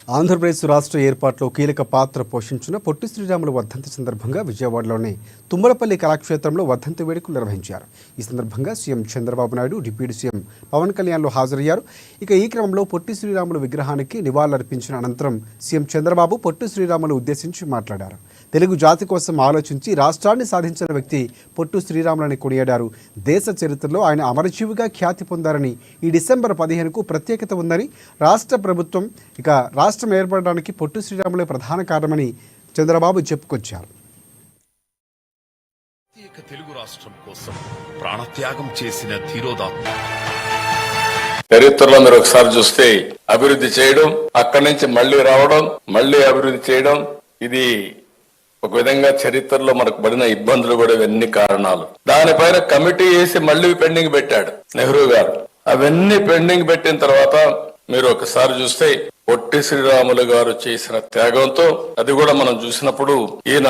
ఆంధ్రప్రదేశ్ రాష్ట్ర ఏర్పాటులో కీలక పాత్ర పోషించిన పొట్టి శ్రీరాములు వర్ధంతి సందర్భంగా విజయవాడలోని తుమ్మలపల్లి కళాక్షేత్రంలో వర్ధంతి వేడుకలు నిర్వహించారు. ఈ సందర్భంగా CM Chandrababu Naidu, deputy CM Pawan కళ్యాణ్లు హాజరయ్యారు. ఈ క్రమంలో పొట్టి శ్రీరాములు విగ్రహానికి నివాళులర్పించిన అనంతరం సీఎం చంద్రబాబు పొట్టి శ్రీరాములు ఉద్దేశించి మాట్లాడారు. తెలుగు జాతి కోసం ఆలోచించి రాష్ట్రాన్ని సాధించిన వ్యక్తి పొట్టి శ్రీరాములని కొనియాడారు. దేశ చరిత్రలో ఆయన అమరజీవిగా ఖ్యాతి పొందారని, ఈ డిసెంబర్ 15కు ప్రత్యేకత ఉందని, రాష్ట్ర ప్రభుత్వం రాష్ట్రం ఏర్పడడానికి పొట్టి శ్రీరాములే ప్రధాన కారణమని చంద్రబాబు చెప్పుకొచ్చారు. తెలుగు రాష్ట్రం కోసం ప్రాణత్యాగం చేసిన ధీరోదాత్మ చరిత్రలో మీరు ఒకసారి చూస్తే అభివృద్ధి చేయడం, అక్కడి నుంచి మళ్లీ రావడం, మళ్లీ అభివృద్ధి చేయడం, ఇది ఒక విధంగా చరిత్రలో మనకు పడిన ఇబ్బందులు కూడా ఇవన్నీ కారణాలు. దానిపైన కమిటీ వేసి మళ్లీ పెండింగ్ పెట్టాడు నెహ్రూ గారు. అవన్నీ పెండింగ్ పెట్టిన తర్వాత మీరు ఒకసారి చూస్తే పొట్టి శ్రీరాములు గారు చేసిన త్యాగంతో అది కూడా మనం చూసినప్పుడు ఈయన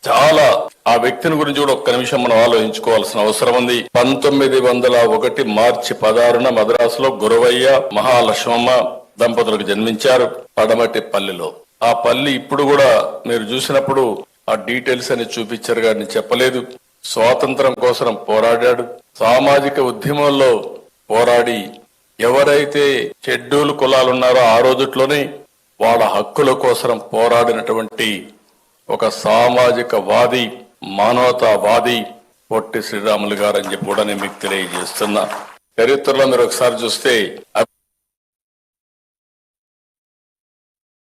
చాలా ఆ వ్యక్తిని గురించి కూడా ఒక్క నిమిషం మనం ఆలోచించుకోవాల్సిన అవసరం ఉంది. 1901 మార్చి 16న మద్రాసులో గురవయ్య మహాలక్ష్మమ్మ దంపతులకు జన్మించారు పడమటి పల్లిలో. ఆ పల్లి ఇప్పుడు కూడా మీరు చూసినప్పుడు ఆ డీటెయిల్స్ అని చూపించారు కానీ చెప్పలేదు. స్వాతంత్రం కోసం పోరాడాడు. సామాజిక ఉద్యమంలో పోరాడి ఎవరైతే షెడ్యూల్ కులాలు ఉన్నారో ఆ రోజుట్లోనే వాళ్ళ హక్కుల కోసం పోరాడినటువంటి ఒక సామాజిక వాది, మానవతావాది పొట్టి శ్రీరాములు గారు అని చెప్పి కూడా నేను మీకు తెలియజేస్తున్నా. చరిత్రలో మీరు ఒకసారి చూస్తే